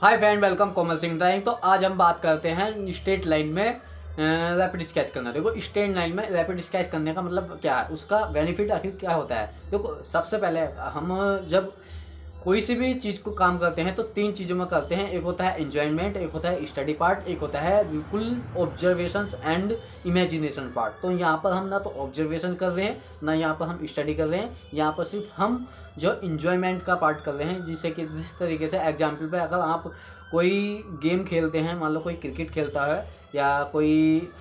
Hi friend, welcome Komal Singh drawing. तो आज हम बात करते हैं स्ट्रेट लाइन में रैपिड स्केच करना। देखो, स्ट्रेट लाइन में रैपिड स्केच करने का मतलब क्या है, उसका बेनिफिट आखिर क्या होता है। देखो, सबसे पहले हम जब कोई सी भी चीज़ को काम करते हैं तो तीन चीज़ों में करते हैं। एक होता है एंजॉयमेंट, एक होता है स्टडी पार्ट, एक होता है बिल्कुल ऑब्जर्वेशंस एंड इमेजिनेशन पार्ट। तो यहाँ पर हम ना तो ऑब्जर्वेशन कर रहे हैं, ना यहाँ पर हम स्टडी कर रहे हैं। यहाँ पर सिर्फ हम जो इंजॉयमेंट का पार्ट कर रहे हैं, जिससे कि जिस तरीके से एग्जाम्पल पे अगर आप कोई गेम खेलते हैं, मान लो कोई क्रिकेट खेलता है या कोई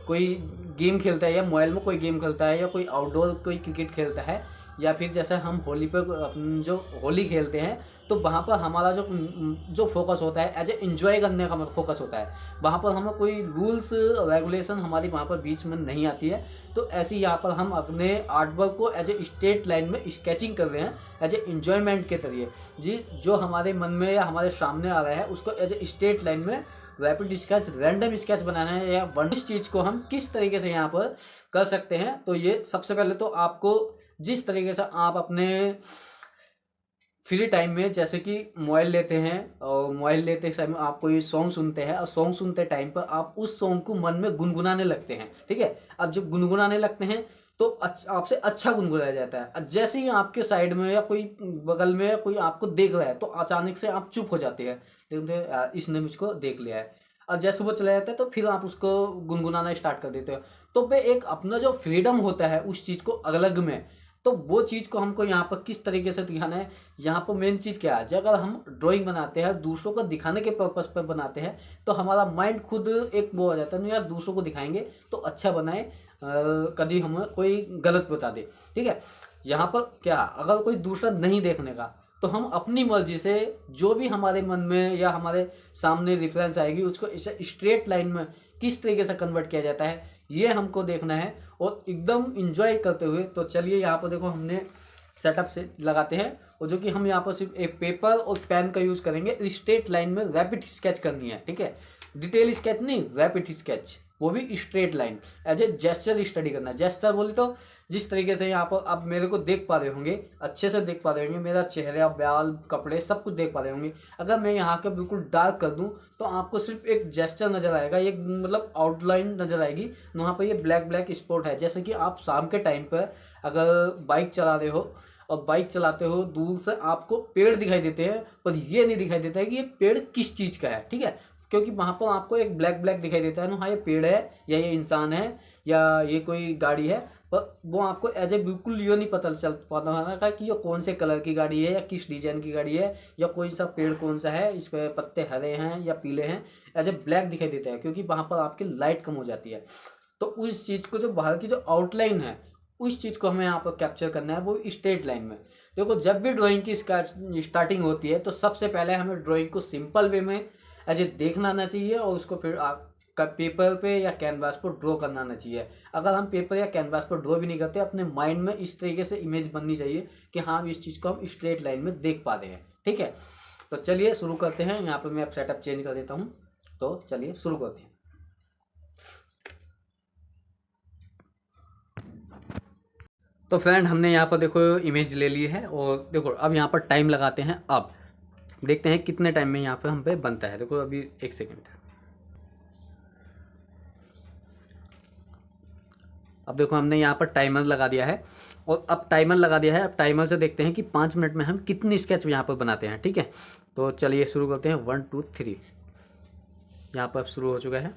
कोई गेम खेलता है, या मोबाइल में कोई गेम खेलता है, या कोई आउटडोर कोई क्रिकेट खेलता है, या फिर जैसे हम होली पर अपन जो होली खेलते हैं, तो वहाँ पर हमारा जो जो फोकस होता है एज ए इंजॉय करने का फोकस होता है। वहाँ पर हमें कोई रूल्स रेगुलेशन हमारी वहाँ पर बीच में नहीं आती है। तो ऐसे ही यहाँ पर हम अपने आर्ट वर्क को एज ए स्ट्रेट लाइन में स्केचिंग कर रहे हैं एज ए इंजॉयमेंट के जरिए। जी, जो हमारे मन में या हमारे सामने आ रहा है उसको एज ए स्ट्रेट लाइन में रैपिड स्केच, रैंडम स्केच बनाना है, या वन इस चीज़ को हम किस तरीके से यहाँ पर कर सकते हैं। तो ये सबसे पहले तो आपको जिस तरीके से आप अपने फ्री टाइम में, जैसे कि मोबाइल लेते हैं और मोबाइल लेते समय आप कोई सॉन्ग सुनते हैं, और सॉन्ग सुनते टाइम पर आप उस सॉन्ग को मन में गुनगुनाने लगते हैं, ठीक है। अब जब गुनगुनाने लगते हैं तो आपसे अच्छा गुनगुनाया जाता है। जैसे ही आपके साइड में या कोई बगल में कोई आपको देख रहा है तो अचानक से आप चुप हो जाते हैं, देखते हैं यार इसने मुझको देख लिया है। और जैसे वो चला जाता है तो फिर आप उसको गुनगुनाना स्टार्ट कर देते हो। तो वे एक अपना जो फ्रीडम होता है उस चीज़ को अलग में, तो वो चीज़ को हमको यहाँ पर किस तरीके से दिखाना है। यहाँ पर मेन चीज़ क्या है, जब अगर हम ड्राइंग बनाते हैं दूसरों को दिखाने के पर्पज़ पर बनाते हैं, तो हमारा माइंड खुद एक वो हो जाता है, नहीं यार दूसरों को दिखाएंगे तो अच्छा बनाए, कभी हमें कोई गलत बता दे, ठीक है। यहाँ पर क्या, अगर कोई दूसरा नहीं देखने का, तो हम अपनी मर्जी से जो भी हमारे मन में या हमारे सामने रेफरेंस आएगी उसको इसे स्ट्रेट लाइन में किस तरीके से कन्वर्ट किया जाता है, ये हमको देखना है और एकदम इंजॉय करते हुए। तो चलिए यहाँ पर देखो, हमने सेटअप से लगाते हैं, और जो कि हम यहाँ पर सिर्फ एक पेपर और पेन का यूज़ करेंगे। स्ट्रेट लाइन में रैपिड स्केच करनी है, ठीक है। डिटेल स्केच नहीं, रैपिड स्केच, वो भी straight line as a gesture study करना है। जेस्चर बोली तो जिस तरीके से यहाँ पर आप मेरे को देख पा रहे होंगे, अच्छे से देख पा रहे होंगे, मेरा चेहरा, बाल, कपड़े सब कुछ देख पा रहे होंगे। अगर मैं यहाँ के बिल्कुल डार्क कर दूँ तो आपको सिर्फ एक जेस्चर नज़र आएगा, एक मतलब आउटलाइन नज़र आएगी। वहाँ पर ये ब्लैक ब्लैक स्पॉट है। जैसे कि आप शाम के टाइम पर अगर बाइक चला रहे हो और बाइक चलाते हो, दूर से आपको पेड़ दिखाई देते हैं, पर ये नहीं दिखाई देता है कि ये पेड़ किस चीज़ का है, ठीक है। क्योंकि वहाँ पर आपको एक ब्लैक ब्लैक दिखाई देता है ना, हाँ ये पेड़ है या ये इंसान है या ये कोई गाड़ी है, पर वो आपको एज ए बिल्कुल ये नहीं पता चल पाता है कि ये कौन से कलर की गाड़ी है या किस डिजाइन की गाड़ी है, या कोई सा पेड़ कौन सा है, इस पे पत्ते हरे हैं या पीले हैं। एज ए ब्लैक दिखाई देता है क्योंकि वहाँ पर आपकी लाइट कम हो जाती है। तो उस चीज़ को, जो बाहर की जो आउटलाइन है, उस चीज़ को हमें यहाँ पर कैप्चर करना है, वो स्ट्रेट लाइन में। देखो, जब भी ड्राइंग की स्टार्टिंग होती है तो सबसे पहले हमें ड्राइंग को सिंपल वे में एज ए देखना आना चाहिए, और उसको फिर आप पेपर पे या कैनवास पर ड्रॉ करना आना चाहिए। अगर हम पेपर या कैनवास पर ड्रॉ भी नहीं करते, अपने माइंड में इस तरीके से इमेज बननी चाहिए कि हाँ इस चीज़ को हम स्ट्रेट लाइन में देख पा रहे हैं, ठीक है। तो चलिए शुरू करते हैं। यहाँ पर मैं अब सेटअप चेंज कर देता हूँ, तो चलिए शुरू करते हैं। तो फ्रेंड, हमने यहाँ पर देखो इमेज ले ली है, और देखो अब यहाँ पर टाइम लगाते हैं। अब देखते हैं कितने टाइम में यहाँ पर हम पे बनता है। देखो अभी 1 सेकेंड। अब देखो हमने यहाँ पर टाइमर लगा दिया है, और अब टाइमर लगा दिया है। अब टाइमर से देखते हैं कि 5 मिनट में हम कितनी स्केच यहाँ पर बनाते हैं, ठीक है। तो चलिए शुरू करते हैं। 1 2 3, यहाँ पर अब शुरू हो चुका है।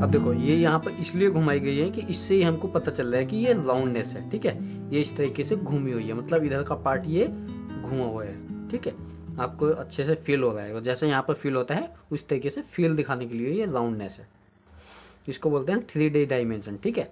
अब देखो ये यहाँ पर इसलिए घुमाई गई है कि इससे ही हमको पता चल रहा है कि ये राउंडनेस है, ठीक है। ये इस तरीके से घूमी हुई है, मतलब इधर का पार्ट ये घुमा हुआ है, ठीक है। आपको अच्छे से फील हो रहा है, और जैसे यहाँ पर फील होता है उस तरीके से फील दिखाने के लिए ये राउंडनेस है। इसको बोलते हैं 3D डायमेंशन, ठीक है।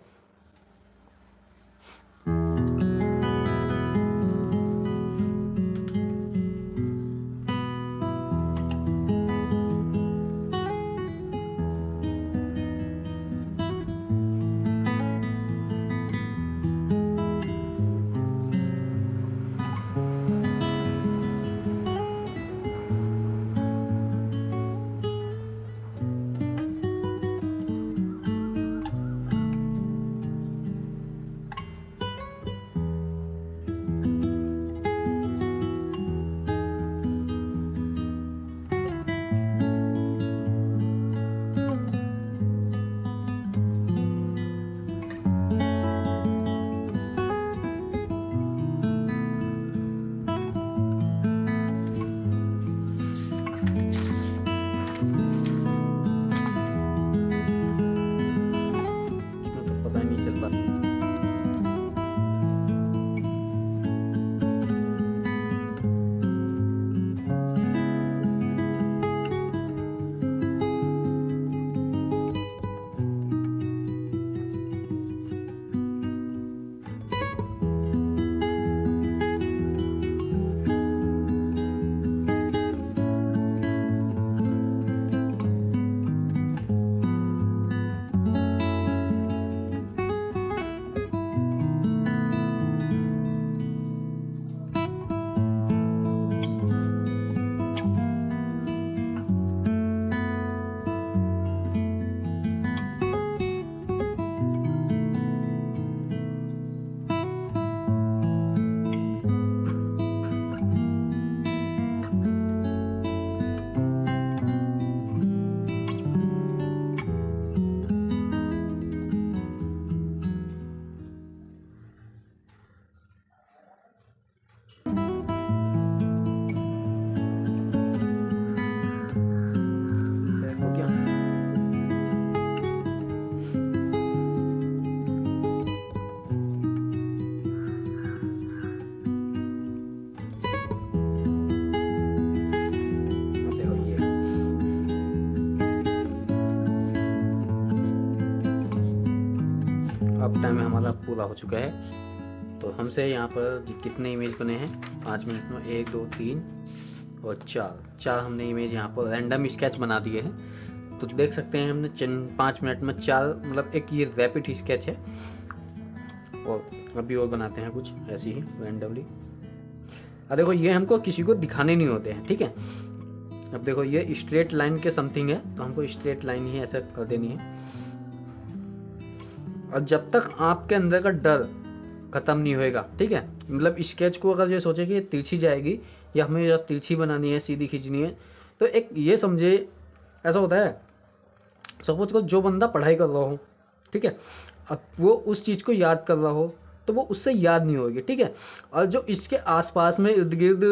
इसमें तो पता ही नहीं चल पाता। देखो क्या देखो ये अब टाइम हमारा पूरा हो चुका है। तो हमसे यहाँ पर कितने इमेज बने हैं 5 मिनट में, 1 2 3 और 4 हमने इमेज यहाँ पर रैंडम स्केच बना दिए हैं। तो देख सकते हैं हमने 5 मिनट में 4, मतलब एक ये रैपिड स्केच है। और अभी और बनाते हैं कुछ ऐसी ही रैंडमली। अब देखो ये हमको किसी को दिखाने नहीं होते हैं, ठीक है। अब देखो ये स्ट्रेट लाइन के समथिंग है, तो हमको स्ट्रेट लाइन ही ऐसा कर देनी है। और जब तक आपके अंदर का डर ख़त्म नहीं होएगा, ठीक है, मतलब स्केच को अगर ये सोचे कि ये तिरछी जाएगी या हमें या तिरछी बनानी है, सीधी खींचनी है, तो एक ये समझे ऐसा होता है, सपोज को जो बंदा पढ़ाई कर रहा हो, ठीक है, अब वो उस चीज़ को याद कर रहा हो तो वो उससे याद नहीं होगी, ठीक है। और जो इसके आसपास में इर्द गिर्द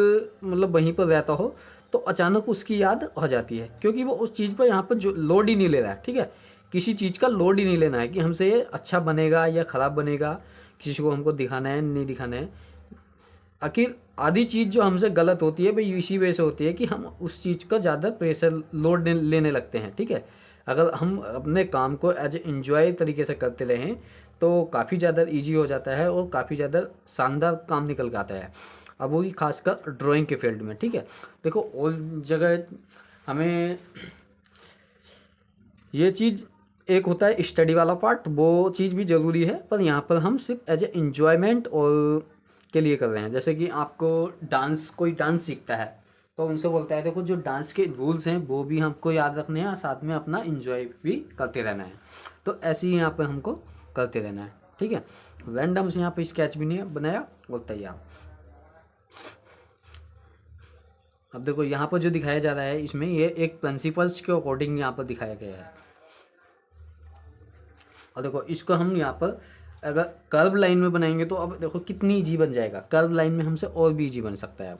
मतलब वहीं पर रहता हो तो अचानक उसकी याद हो जाती है, क्योंकि वो उस चीज़ पर यहाँ पर जो लोड ही नहीं ले रहा है, ठीक है। किसी चीज़ का लोड ही नहीं लेना है कि हमसे ये अच्छा बनेगा या ख़राब बनेगा, किसी को हमको दिखाना है नहीं दिखाना है। आखिर आधी चीज़ जो हमसे गलत होती है भाई इसी वजह से होती है कि हम उस चीज़ का ज़्यादा प्रेशर लोड लेने लगते हैं, ठीक है। अगर हम अपने काम को एज ए इंजॉय तरीके से करते रहें तो काफ़ी ज़्यादा इजी हो जाता है और काफ़ी ज़्यादा शानदार काम निकल के आता है। अब वो खासकर ड्राइंग के फील्ड में, ठीक है। देखो और जगह हमें ये चीज़ एक होता है स्टडी वाला पार्ट, वो चीज़ भी ज़रूरी है, पर यहाँ पर हम सिर्फ एज ए इंजॉयमेंट और के लिए कर रहे हैं। जैसे कि आपको डांस, कोई डांस सीखता है तो उनसे बोलता है देखो जो डांस के रूल्स हैं वो भी हमको याद रखने हैं और साथ में अपना इंजॉय भी करते रहना है। तो ऐसे ही यहाँ पर हमको करते रहना है, ठीक है। रैंडम से यहाँ पर स्केच भी नहीं बनाया और तैयार। अब देखो यहाँ पर जो दिखाया जा रहा है इसमें ये एक प्रिंसिपल्स के अकॉर्डिंग यहाँ पर दिखाया गया है। और देखो इसको हम यहाँ पर अगर कर्व लाइन में बनाएंगे तो अब देखो कितनी इजी बन जाएगा। कर्व लाइन में हमसे और भी इजी बन सकता है अब।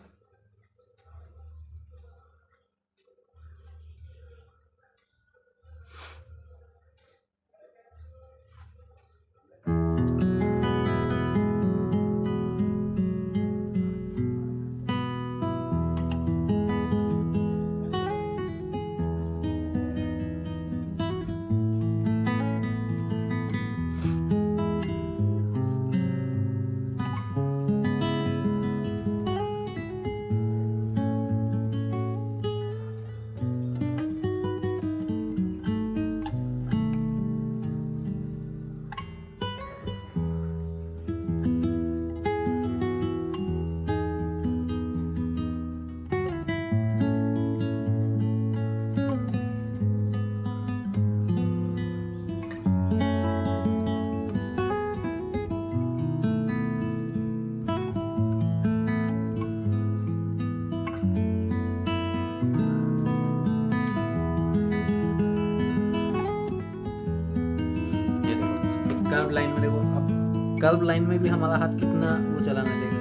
कर्व लाइन में भी हमारा हाथ कितना वो चलाने देगा,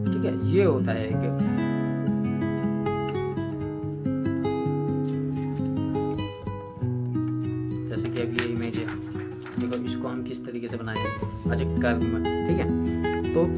ठीक है। ये होता है एक, जैसे कि अब ये इमेज है, देखो इसको हम किस तरीके से बनाएंगे, अच्छा कर्व में, ठीक है। तो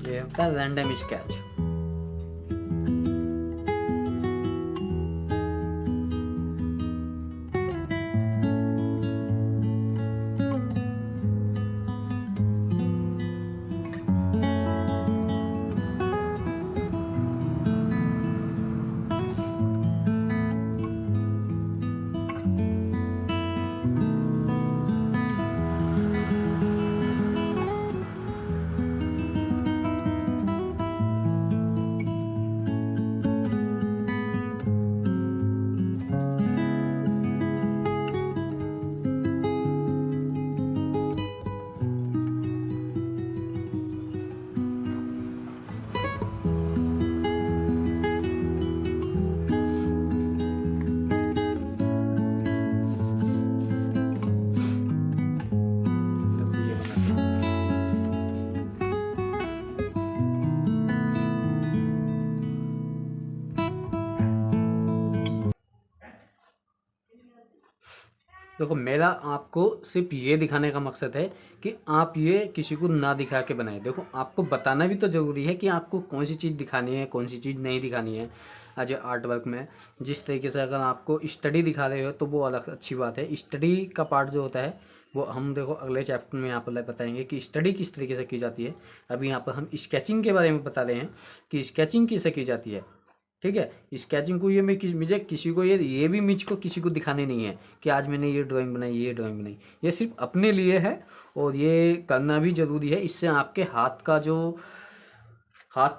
ये होता है रैंडम स्केच। देखो मेरा आपको सिर्फ ये दिखाने का मकसद है कि आप ये किसी को ना दिखा के बनाएं। देखो आपको बताना भी तो ज़रूरी है कि आपको कौन सी चीज़ दिखानी है, कौन सी चीज़ नहीं दिखानी है। आज आर्ट वर्क में जिस तरीके से अगर आपको स्टडी दिखा रहे हो तो वो अलग अच्छी बात है। स्टडी का पार्ट जो होता है वो हम देखो अगले चैप्टर में यहाँ पर बताएंगे कि स्टडी किस तरीके से की जाती है। अभी यहाँ पर हम स्केचिंग के बारे में बता रहे हैं कि स्केचिंग किससे की जाती है, ठीक है। स्केचिंग को ये मैं मुझे किसी को ये भी मुझको किसी को दिखाने नहीं है कि आज मैंने ये ड्राइंग बनाई, ये ड्राइंग बनाई। ये सिर्फ अपने लिए है और ये करना भी ज़रूरी है। इससे आपके हाथ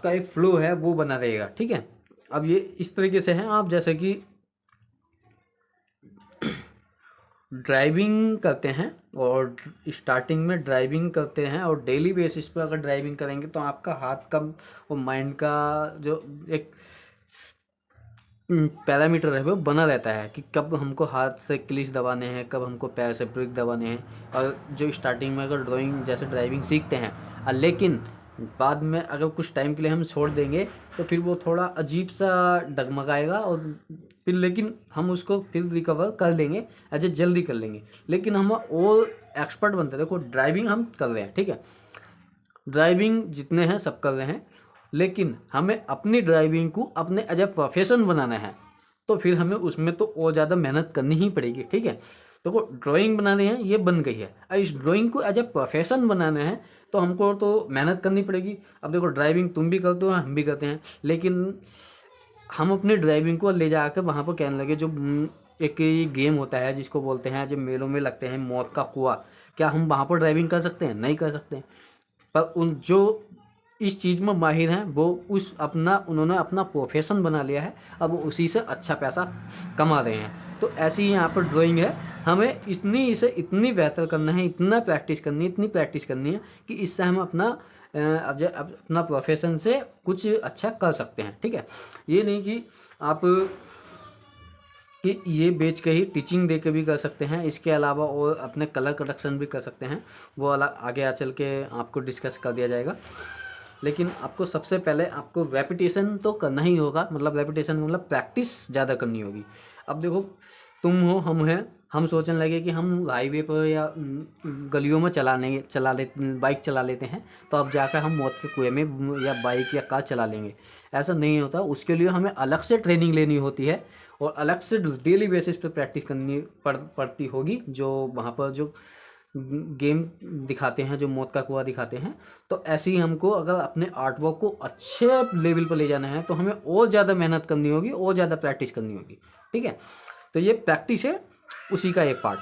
का एक फ्लो है वो बना रहेगा, ठीक है। अब ये इस तरीके से है, आप जैसे कि ड्राइविंग करते हैं और स्टार्टिंग में ड्राइविंग करते हैं और डेली बेसिस पर अगर ड्राइविंग करेंगे तो आपका हाथ का और माइंड का जो एक पैरामीटर है वो बना रहता है कि कब हमको हाथ से क्लिच दबाने हैं, कब हमको पैर से ब्रेक दबाने हैं। और जो स्टार्टिंग में अगर ड्राइविंग जैसे ड्राइविंग सीखते हैं लेकिन बाद में अगर कुछ टाइम के लिए हम छोड़ देंगे तो फिर वो थोड़ा अजीब सा डगमगाएगा और फिर लेकिन हम उसको फिर रिकवर कर लेंगे, अच्छा जल्दी कर लेंगे। लेकिन हम और एक्सपर्ट बनते हैं। देखो ड्राइविंग हम कर रहे हैं, ठीक है, ड्राइविंग जितने हैं सब कर रहे हैं, लेकिन हमें अपनी ड्राइविंग को अपने एज ए प्रोफेशन बनाना है तो फिर हमें उसमें तो और ज़्यादा मेहनत करनी ही पड़ेगी, ठीक है। देखो ड्राइंग बनानी है ये बन गई है, अब इस ड्राइंग को एज ए प्रोफेशन बनाना है तो हमको तो मेहनत करनी पड़ेगी। अब देखो ड्राइविंग तुम भी करते हो, हम भी करते हैं, लेकिन हम अपनी ड्राइविंग को ले जा कर वहाँ पर कहने लगे जो एक गेम होता है जिसको बोलते हैं जब मेलों में लगते हैं मौत का कुआं, क्या हम वहाँ पर ड्राइविंग कर सकते हैं? नहीं कर सकते। पर उन जो इस चीज़ में माहिर हैं वो उन्होंने अपना प्रोफेशन बना लिया है, अब वो उसी से अच्छा पैसा कमा रहे हैं। तो ऐसी ही यहाँ पर ड्राइंग है, हमें इसे इतनी बेहतर करना है, इतनी प्रैक्टिस करनी है कि इससे हम अपना प्रोफेशन से कुछ अच्छा कर सकते हैं, ठीक है। ये नहीं कि आप कि ये बेच के ही टीचिंग दे के भी कर सकते हैं, इसके अलावा और अपने कलर करेक्शन भी कर सकते हैं, वो अलग आगे चल के आपको डिस्कस कर दिया जाएगा। लेकिन आपको सबसे पहले आपको रेपिटेशन तो करना ही होगा, मतलब रेपिटेशन मतलब प्रैक्टिस ज़्यादा करनी होगी। अब देखो तुम हो, हम हैं, हम सोचने लगे कि हम हाईवे पर या गलियों में बाइक चला लेते हैं, तो अब जाकर हम मौत के कुएं में या बाइक या कार चला लेंगे। ऐसा नहीं होता, उसके लिए हमें अलग से ट्रेनिंग लेनी होती है और अलग से डेली बेसिस पे प्रैक्टिस करनी पड़ती होगी। जो वहाँ पर जो गेम दिखाते हैं, जो मौत का कुआं दिखाते हैं, तो ऐसे ही हमको अगर अपने आर्ट वर्क को अच्छे लेवल पर ले जाना है तो हमें और ज़्यादा मेहनत करनी होगी और ज़्यादा प्रैक्टिस करनी होगी। ठीक है, तो ये प्रैक्टिस है, उसी का एक पार्ट।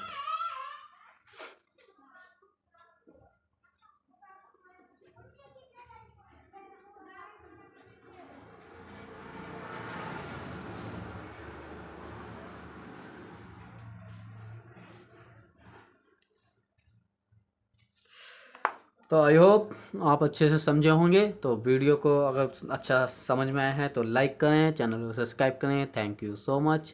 तो आई होप आप अच्छे से समझे होंगे। तो वीडियो को अगर अच्छा समझ में आया है तो लाइक करें, चैनल को सब्सक्राइब करें। Thank you so much.